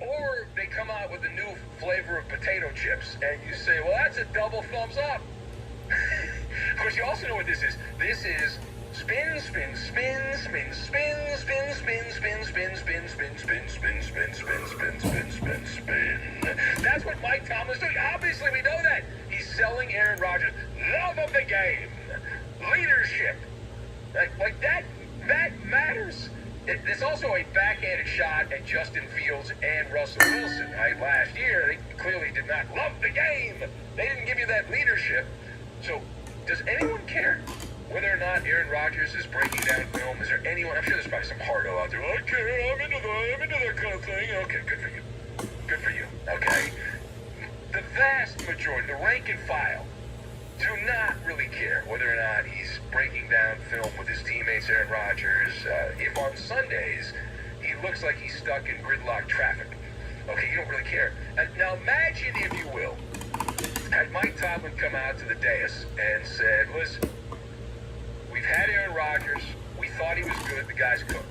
Right, or they come out with a new flavor of potato chips, and you say, well, that's a double thumbs up. Of course, you also know what this is. This is spin, spin, spin, spin, spin, spin, spin, spin, spin, spin, spin, spin, spin, spin, spin, spin, spin, spin, spin. That's what Mike Tomlin's doing. Obviously, we know that. He's selling Aaron Rodgers love of the game, leadership. Like that matters. There's also a backhanded shot at Justin Fields and Russell Wilson. Right? Last year, they clearly did not love the game. They didn't give you that leadership. So, does anyone care whether or not Aaron Rodgers is breaking down film? Is there anyone? I'm sure there's probably some hardo out there. I care. I'm into that kind of thing. Okay, good for you. Good for you. Okay. The vast majority, the rank and file, do not really care whether or not he's breaking down film with his teammates, Aaron Rodgers. If on Sundays he looks like he's stuck in gridlock traffic. Okay, you don't really care. Now imagine, if you will, had Mike Tomlin come out to the dais and said, listen, we've had Aaron Rodgers. We thought he was good. The guy's cooked.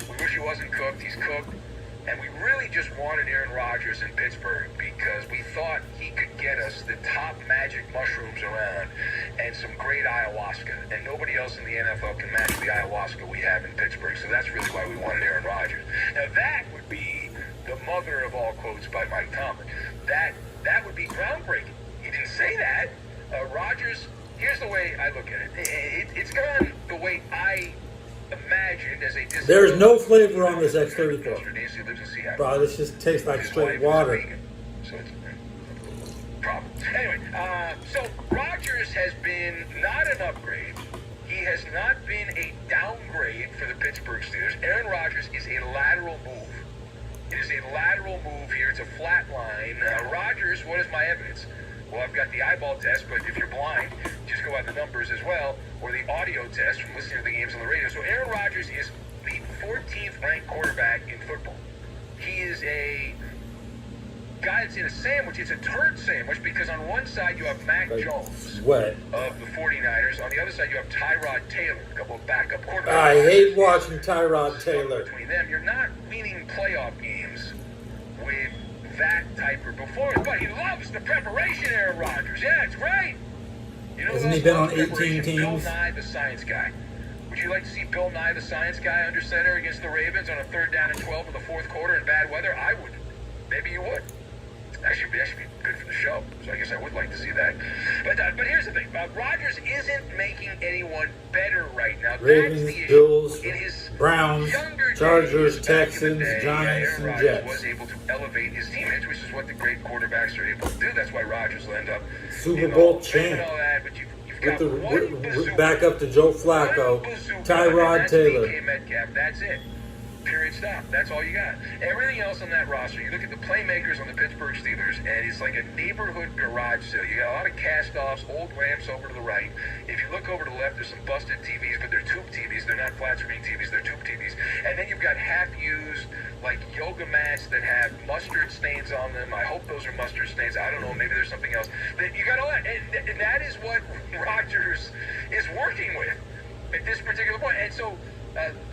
We wish he wasn't cooked. He's cooked. And we really just wanted Aaron Rodgers in Pittsburgh because we thought he could get us the top magic mushrooms around and some great ayahuasca. And nobody else in the NFL can match the ayahuasca we have in Pittsburgh. So that's really why we wanted Aaron Rodgers. Now that would be the mother of all quotes by Mike Tomlin. That would be groundbreaking. He didn't say that. Rodgers, here's the way I look at it. It's gone the way I imagined as a... There's no flavor on this X34. Bro, this just tastes like straight water. So it's a problem. Anyway, so Rodgers has been not an upgrade. He has not been a downgrade for the Pittsburgh Steelers. Aaron Rodgers is a lateral move. It is a lateral move here. It's a flat line. Rodgers, what is my evidence? Well, I've got the eyeball test, but if you're blind, just go by the numbers as well, or the audio test from listening to the games on the radio. So Aaron Rodgers is the 14th ranked quarterback in football. He is a guy that's in a sandwich. It's a turd sandwich because on one side you have Mac Jones of the 49ers. On the other side you have Tyrod Taylor, a couple of backup quarterbacks. I hate watching Tyrod Taylor. Between them, you're not winning playoff games with that type of performance, but he loves the preparation, Aaron Rodgers. Yeah, it's great. You know, hasn't he been on 18 teams? Bill Nye, the science guy. Would you like to see Bill Nye, the science guy, under center against the Ravens on a 3rd down and 12 in the 4th quarter in bad weather? I wouldn't. Maybe you would. That should be good for the show. So I guess I would like to see that. But here's the thing. Rodgers isn't making anyone better right now. Ravens, that's the issue. Bills, Browns, Chargers, Texans, Giants, and Jets. Was able to elevate his teammates, which is what the great quarterbacks are able to do. That's why Rodgers will end up Super Bowl champ. With the back up to Joe Flacco, Tyrod Taylor. Metcalf, that's it. Period, stop. That's all you got. Everything else on that roster, you look at the playmakers on the Pittsburgh Steelers, and it's like a neighborhood garage sale. You got a lot of cast-offs, old lamps over to the right. If you look over to the left, there's some busted TVs, but they're tube TVs. They're not flat-screen TVs. They're tube TVs. And then you've got half-used, like, yoga mats that have mustard stains on them. I hope those are mustard stains. I don't know. Maybe there's something else. You got all that. And that is what Rodgers is working with at this particular point. And so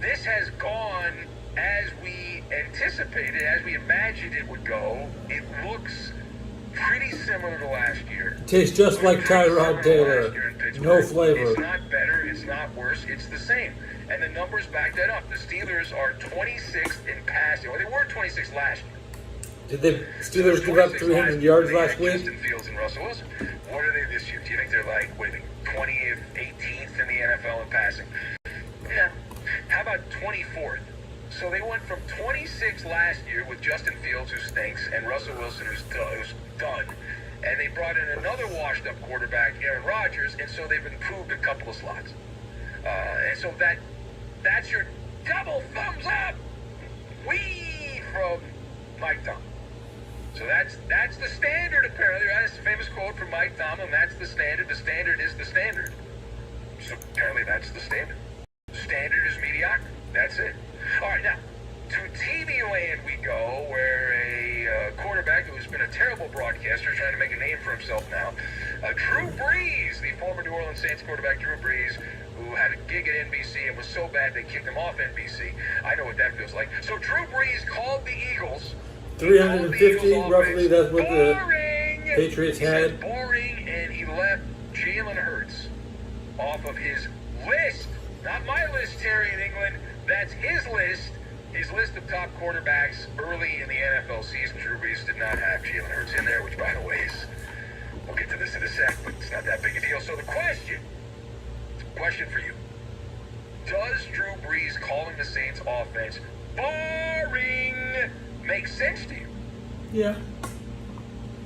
this has gone as we anticipated, as we imagined it would go. It looks pretty similar to last year. Tastes just like Tyrod Taylor. No flavor. It's not better. It's not worse. It's the same. And the numbers back that up. The Steelers are 26th in passing. Well, they were 26th last year. Did the Steelers give up 300 yards last week? Justin Fields and Russell Wilson. What are they this year? Do you think they're like, 20th, 18th in the NFL in passing? Yeah. How about 24th? So they went from 26 last year with Justin Fields, who stinks, and Russell Wilson, who's done. And they brought in another washed-up quarterback, Aaron Rodgers, and so they've improved a couple of slots. And so that's your double thumbs up from Mike Tomlin. So that's the standard, apparently. Right? That's a famous quote from Mike Tomlin. That's the standard. The standard is the standard. So apparently that's the standard. Standard is mediocrity. That's it. All right, now, to TV land we go, where a quarterback who's been a terrible broadcaster trying to make a name for himself now, Drew Brees, the former New Orleans Saints quarterback, Drew Brees, who had a gig at NBC and was so bad they kicked him off NBC. I know what that feels like. So Drew Brees called the Eagles 350 Eagles roughly. offense. That's what the Boring! Patriots He said had. boring, and he left Jalen Hurts off of his list. Not my list, Terry, in England. That's his list. His list of top quarterbacks early in the NFL season. Drew Brees did not have Jalen Hurts in there, which, by the way, is, we'll get to this in a sec, but it's not that big a deal. So the question for you. Does Drew Brees calling the Saints offense boring make sense to you? Yeah.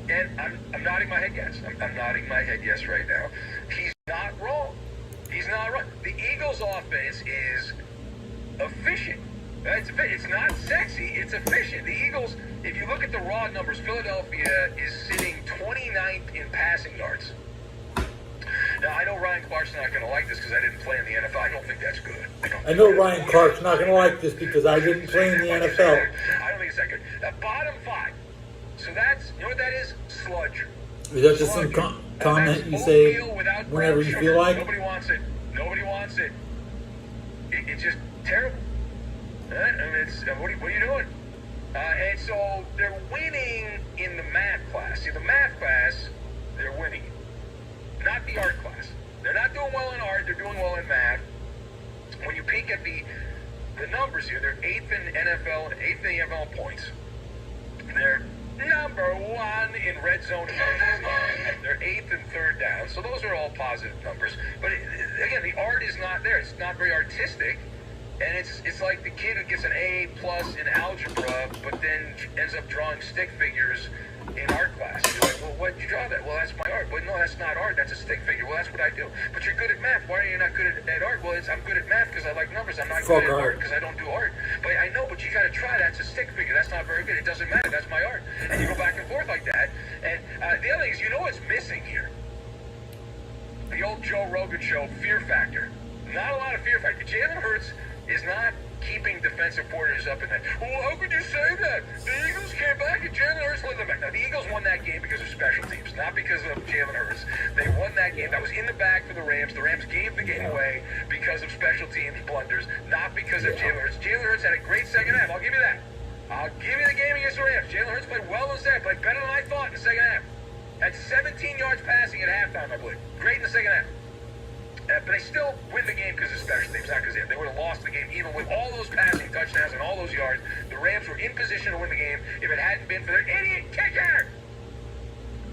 And I'm nodding my head yes. I'm nodding my head yes right now. He's not wrong. He's not wrong. The Eagles' offense is efficient. It's not sexy. It's efficient. The Eagles, if you look at the raw numbers, Philadelphia is sitting 29th in passing yards. Now, I know Ryan Clark's not going to like this because I didn't play in the NFL. I don't think that's good. I know Ryan Clark's not going to like this because I didn't play in the NFL. I don't think it's that good. Bottom 5. So that's, you know what that is? Sludge. Is that just some comment you say whenever you feel like? Nobody wants it. Nobody wants it. It's just terrible. I mean, it's, what are you doing? And so they're winning in the math class. See, the math class, they're winning. Not the art class. They're not doing well in art. They're doing well in math. When you peek at the numbers here, they're 8th in NFL and 8th in the NFL points. They're number 1 in red zone. They're 8th and 3rd down. So those are all positive numbers. But again, the art is not there. It's not very artistic. And it's like the kid who gets an A+ in algebra, but then ends up drawing stick figures in art class. You're like, well, why'd you draw that? Well, that's my art. Well, no, that's not art. That's a stick figure. Well, that's what I do. But you're good at math. Why are you not good at art? Well, I'm good at math because I like numbers. I'm not good at art because I don't do art. But I know, but you got to try. That's a stick figure. That's not very good. It doesn't matter. That's my art. And you go back and forth like that. And the other thing is, you know what's missing here? The old Joe Rogan show, Fear Factor. Not a lot of fear factor. Jalen Hurts is not keeping defensive coordinators up in that. Well, how could you say that? The Eagles came back and Jalen Hurts led them back. Now, the Eagles won that game because of special teams, not because of Jalen Hurts. They won that game. That was in the bag for the Rams. The Rams gave the game away because of special teams blunders, not because of Jalen Hurts. Jalen Hurts had a great second half. I'll give you that. I'll give you the game against the Rams. Jalen Hurts played well in the second, played better than I thought in the second half. Had 17 yards passing at halftime, I believe. Great in the second half. But they still win the game because of special teams, not because they would have lost the game even with all those passing touchdowns and all those yards. The Rams were in position to win the game if it hadn't been for their idiot kicker.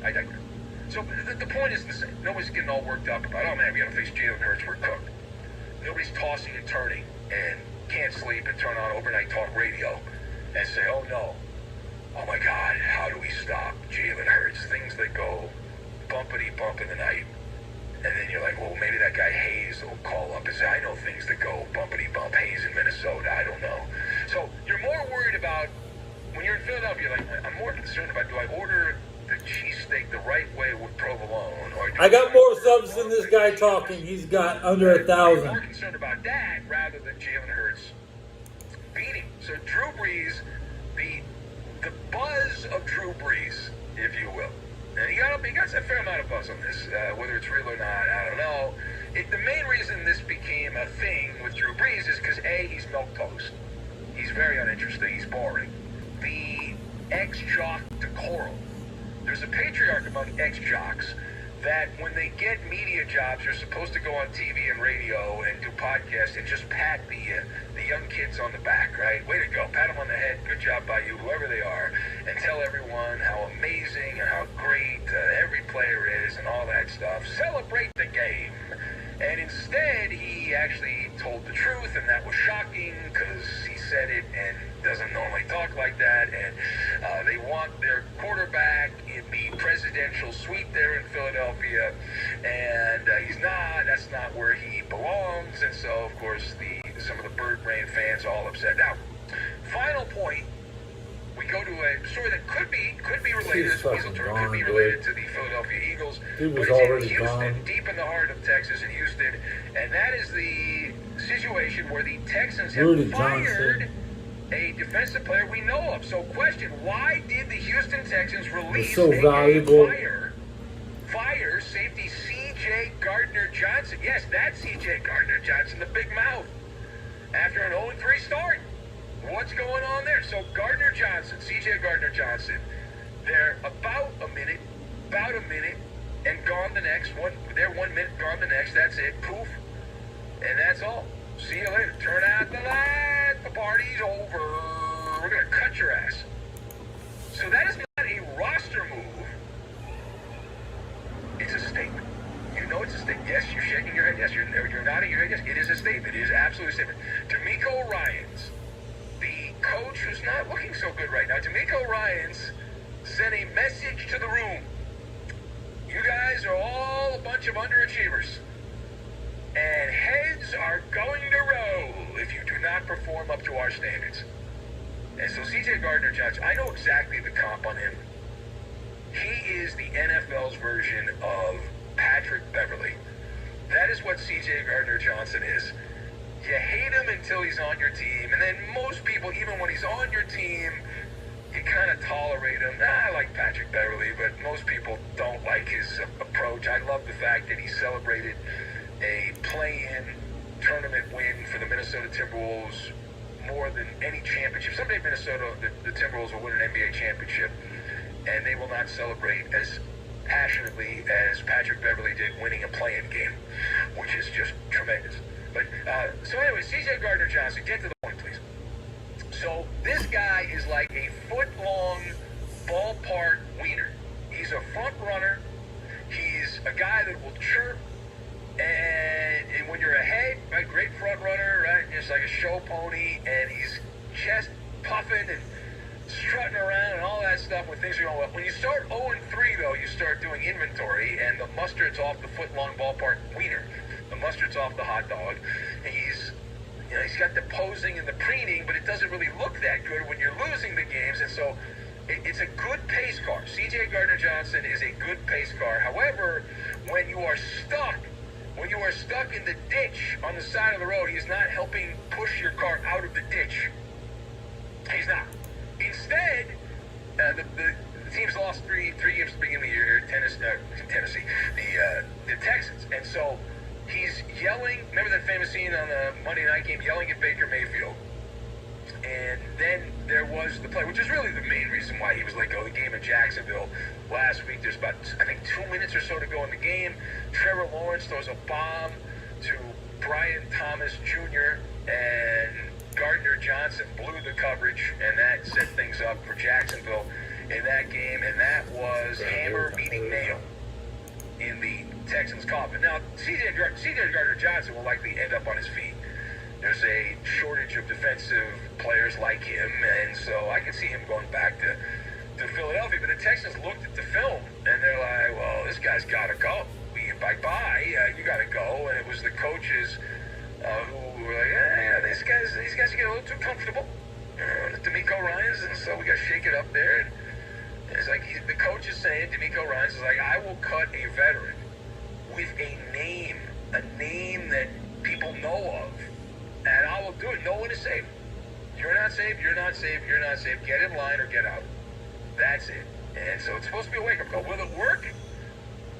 I digress. So the point is the same. Nobody's getting all worked up about, oh man, we got to face Jalen Hurts, we're cooked. Nobody's tossing and turning and can't sleep and turn on overnight talk radio and say, oh no, oh my God, how do we stop Jalen Hurts? Things that go bumpity bump in the night. And then you're like, well, maybe that guy Hayes will call up and say, I know things that go bumpity bump. Hayes in Minnesota, I don't know. So you're more worried about, when you're in Philadelphia, you're like, I'm more concerned about, do I order the cheesesteak the right way with provolone? Or I got more subs than this guy talking. He's got under 1,000. I'm more concerned about that rather than Jalen Hurts beating. So Drew Brees, the buzz of Drew Brees, if you will. And he got a fair amount of buzz on this. Whether it's real or not, I don't know. The main reason this became a thing with Drew Brees is because, A, he's milquetoast. He's very uninteresting. He's boring. The ex-jock decorum. There's a patriarch among ex-jocks that when they get media jobs, you're supposed to go on TV and radio and do podcasts and just pat the young kids on the back, right? Way to go. Pat them on the head. Good job by you, whoever they are. And tell everyone how amazing and how great every player is and all that stuff. Celebrate the game. And instead, he actually told the truth, and that was shocking because he said it and doesn't normally talk like that. And they want their quarterback in the presidential suite there in Philadelphia, and he's not. That's not where he belongs. And so, of course, some of the Bird Brain fans are all upset. Now, final point. We go to a story that could be related. This weasel turn could be related to the Philadelphia Eagles. He was but it's already in Houston, gone. deep in the heart of Texas, in Houston, and that is the situation where the Texans have Rudy fired Johnson. a defensive player we know of. So, question: why did the Houston Texans release so valuable. fire safety C.J. Gardner-Johnson? Yes, that's C.J. Gardner-Johnson, the big mouth, after an 0-3 start. What's going on there? So Gardner Johnson, C.J. Gardner Johnson, they're about a minute, and gone the next. They're 1 minute, gone the next. That's it. Poof. And that's all. See you later. Turn out the light. The party's over. We're going to cut your ass. So that is not a roster move. It's a statement. You know it's a statement. Yes, you're shaking your head. Yes, you're nodding your head. Yes, it is a statement. It is absolutely a statement. D'Amico Ryans, the coach who's not looking so good right now, D'Amico Ryans sent a message to the room. You guys are all a bunch of underachievers. And heads are going to roll if you do not perform up to our standards. And so C.J. Gardner Johnson, I know exactly the comp on him. He is the NFL's version of Patrick Beverly. That is what C.J. Gardner Johnson is. You hate him until he's on your team, and then most people, even when he's on your team, you kind of tolerate him. I like Patrick Beverly, but most people don't like his approach. I love the fact that he celebrated a play-in tournament win for the Minnesota Timberwolves more than any championship. Someday Minnesota, the Timberwolves will win an NBA championship, and they will not celebrate as passionately as Patrick Beverly did winning a play-in game, which is just tremendous. But so anyway, C.J. Gardner Johnson, get to the point, please. So this guy is like a foot-long ballpark wiener. He's a front runner. He's a guy that will chirp. And when you're ahead, right, great front runner, right, just like a show pony, and he's chest puffing and strutting around and all that stuff when things are going well. When you start 0-3, though, you start doing inventory, and the mustard's off the foot-long ballpark wiener. The mustard's off the hot dog. And he's got the posing and the preening, but it doesn't really look that good when you're losing the games, and so it's a good pace car. C.J. Gardner Johnson is a good pace car. However, when you are stuck in the ditch on the side of the road, he's not helping push your car out of the ditch. He's not. Instead, the team's lost three games at the beginning of the year. Tennessee, the Texans, and so he's yelling. Remember that famous scene on the Monday night game, yelling at Baker Mayfield. And then there was the play, which is really the main reason why he was let go. The game in Jacksonville last week. There's about, I think, 2 minutes or so to go in the game. Trevor Lawrence throws a bomb to Brian Thomas Jr. and Gardner Johnson blew the coverage, and that set things up for Jacksonville in that game. And that was hammer meeting nail in the Texans' coffin. Now, C.J. Gardner Johnson will likely end up on his feet. There's a shortage of defensive players like him, and so I can see him going back to Philadelphia. But the Texans looked at the film, and they're like, well, this guy's got to go. Bye-bye, you got to go. And it was the coaches who were like, these guys are getting a little too comfortable. D'Amico Ryans, and so we got to shake it up there. And it's like the coach is saying, D'Amico Ryans is like, I will cut a veteran with a name that people know of. And I will do it. No one is safe. You're not safe. You're not safe. You're not safe. Get in line or get out. That's it. And so it's supposed to be a wake-up call. Will it work?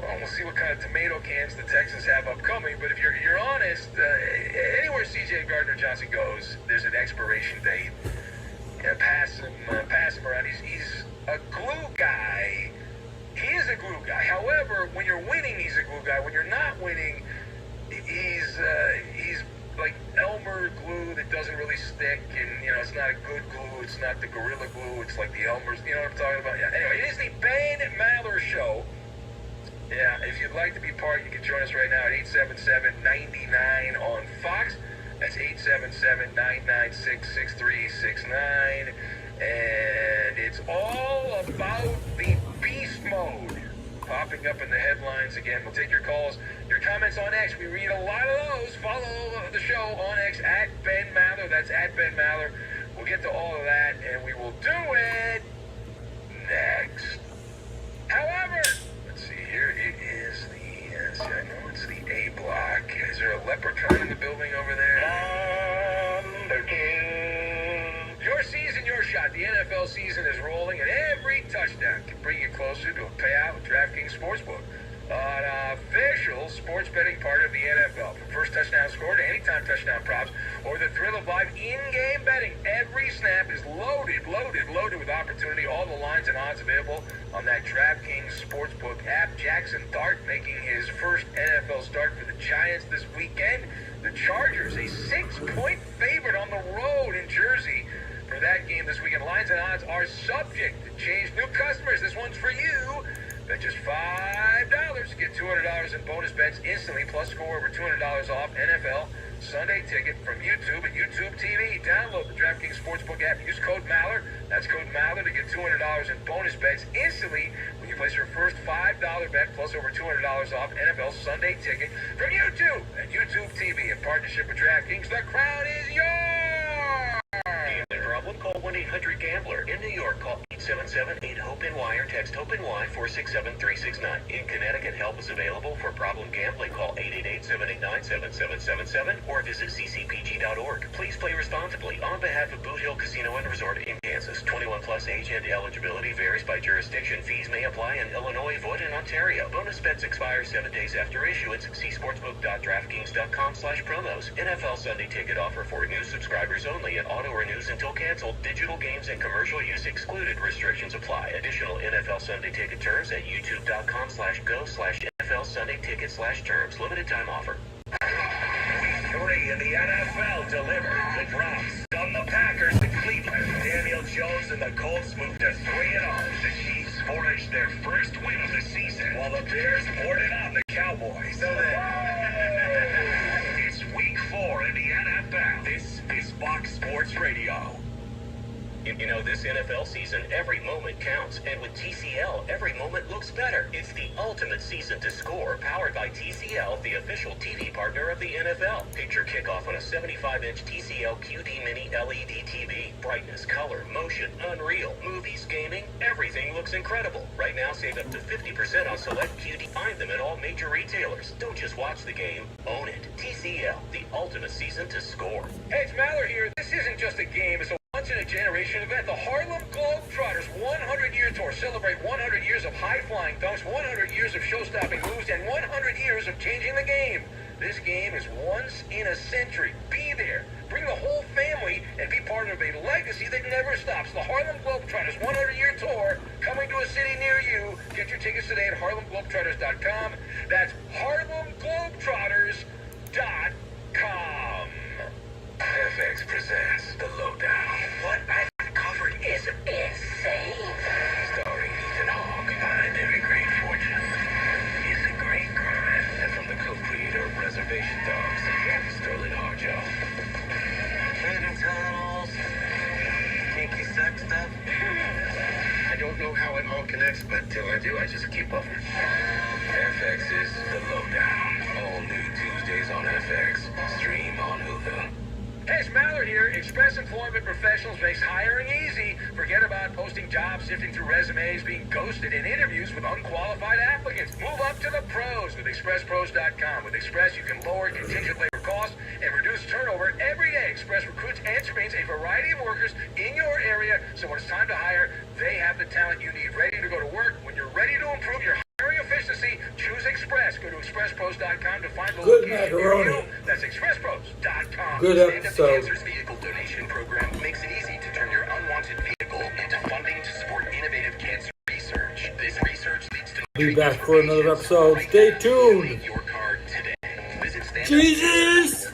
Well, we'll see what kind of tomato cans the Texans have upcoming. But if you're honest, anywhere C.J. Gardner Johnson goes, there's an expiration date. Pass him around. He's a glue guy. He is a glue guy. However, when you're winning, he's a glue guy. When you're not winning, he's like Elmer glue that doesn't really stick, and it's not a good glue. It's not the Gorilla Glue. It's like the Elmer's. You know what I'm talking about? Yeah. Anyway, it is the Ben Maller Show. Yeah, if you'd like to be part, you can join us right now at 877-99 on Fox. That's 877-996-6369, and it's all about the beast mode popping up in the headlines again. We'll take your calls, your comments on X. We read a lot of those. Follow the show on X at Ben Maller. That's at Ben Maller. We'll get to all of that, and we will do it next. However, let's see here. It is I know it's the A block. Is there a leprechaun in the building over there? Number 2. Your season, your shot. The NFL season is rolling, and every touchdown can bring you closer to a payout with DraftKings Sportsbook. an official sports betting partner of the NFL. From first touchdown score to anytime touchdown props, or the thrill of live in-game betting. Every snap is loaded with opportunity. All the lines and odds available on that DraftKings Sportsbook app. Jackson Dart making his first NFL start for the Giants this weekend. The Chargers, a 6-point favorite on the road in Jersey for that game this weekend. Lines and odds are subject to change. New customers, this one's for you. Bet just $5. Get $200 in bonus bets instantly, plus score over $200 off NFL Sunday Ticket from YouTube and YouTube TV. Download the DraftKings Sportsbook app. Use code Maller. That's code Maller to get $200 in bonus bets instantly when you place your first $5 bet, plus over $200 off NFL Sunday Ticket from YouTube and YouTube TV in partnership with DraftKings. The crown is yours! Gambling problem? Call 1-800-GAMBLER. In New York, call 877-8-HOPE-NY or text HOPE-NY 467-369. In Connecticut, help is available for problem gambling. Call 888-789-7777 or visit ccpg.org. Please play responsibly on behalf of Boot Hill Casino and Resort in Kansas. 21 plus age and eligibility varies by jurisdiction. Fees may apply in Illinois, void in Ontario. Bonus bets expire 7 days after issuance. See sportsbook.draftkings.com/promos. NFL Sunday Ticket offer for new subscribers only and auto renews until canceled. Digital games and commercial use excluded. Restrictions apply. Additional NFL Sunday Ticket terms at youtube.com/go/NFL Sunday Ticket/terms. Limited time offer. Week 3 in the NFL delivered. The drops on the Packers in Cleveland. Daniel Jones and the Colts moved to 3-0. The Chiefs forged their first win of the season, while the Bears poured it on the Cowboys. It's week 4 in the NFL. This is Fox Sports Radio. You know, this NFL season, every moment counts. And with TCL, every moment looks better. It's the ultimate season to score, powered by TCL, the official TV partner of the NFL. Picture kickoff on a 75-inch TCL QD Mini LED TV. Brightness, color, motion, unreal. Movies, gaming, everything looks incredible. Right now, save up to 50% on select QD. Find them at all major retailers. Don't just watch the game, own it. TCL, the ultimate season to score. Hey, it's Maller here. This isn't just a game, it's a once-in-a-generation event. The Harlem Globetrotters 100-year tour. Celebrate 100 years of high-flying dunks, 100 years of show-stopping moves, and 100 years of changing the game. This game is once in a century. Be there. Bring the whole family and be part of a legacy that never stops. The Harlem Globetrotters 100-year tour coming to a city near you. Get your tickets today at harlemglobetrotters.com. That's harlemglobetrotters.com. FX presents The Lowdown. What I've uncovered is insane. Starring Ethan Hawke. Behind every great fortune is a great crime. And from the co-creator of Reservation Dogs, Sterling Harjo. Hidden tunnels, kinky sex stuff. I don't know how it all connects, but till I do, I just keep buffering. FX is The Lowdown. All new Tuesdays on FX. Stream on Hulu. Hey, it's Maller here. Express Employment Professionals makes hiring easy. Forget about posting jobs, sifting through resumes, being ghosted in interviews with unqualified applicants. Move up to the pros with ExpressPros.com. With Express, you can lower contingent labor costs and reduce turnover every day. Express recruits and screens a variety of workers in your area, so when it's time to hire, they have the talent you need ready to go to work. When you're ready to improve your hiring efficiency, choose Express. Go to ExpressPros.com to find the Good location macaroni. near you. That's ExpressPros.com. Good Stand Up to episode. Cancer's vehicle donation program makes it easy to turn your unwanted vehicle into funding to support innovative cancer research. This research leads to Be back for another episode. Stay tuned. your card today. Visit Jesus!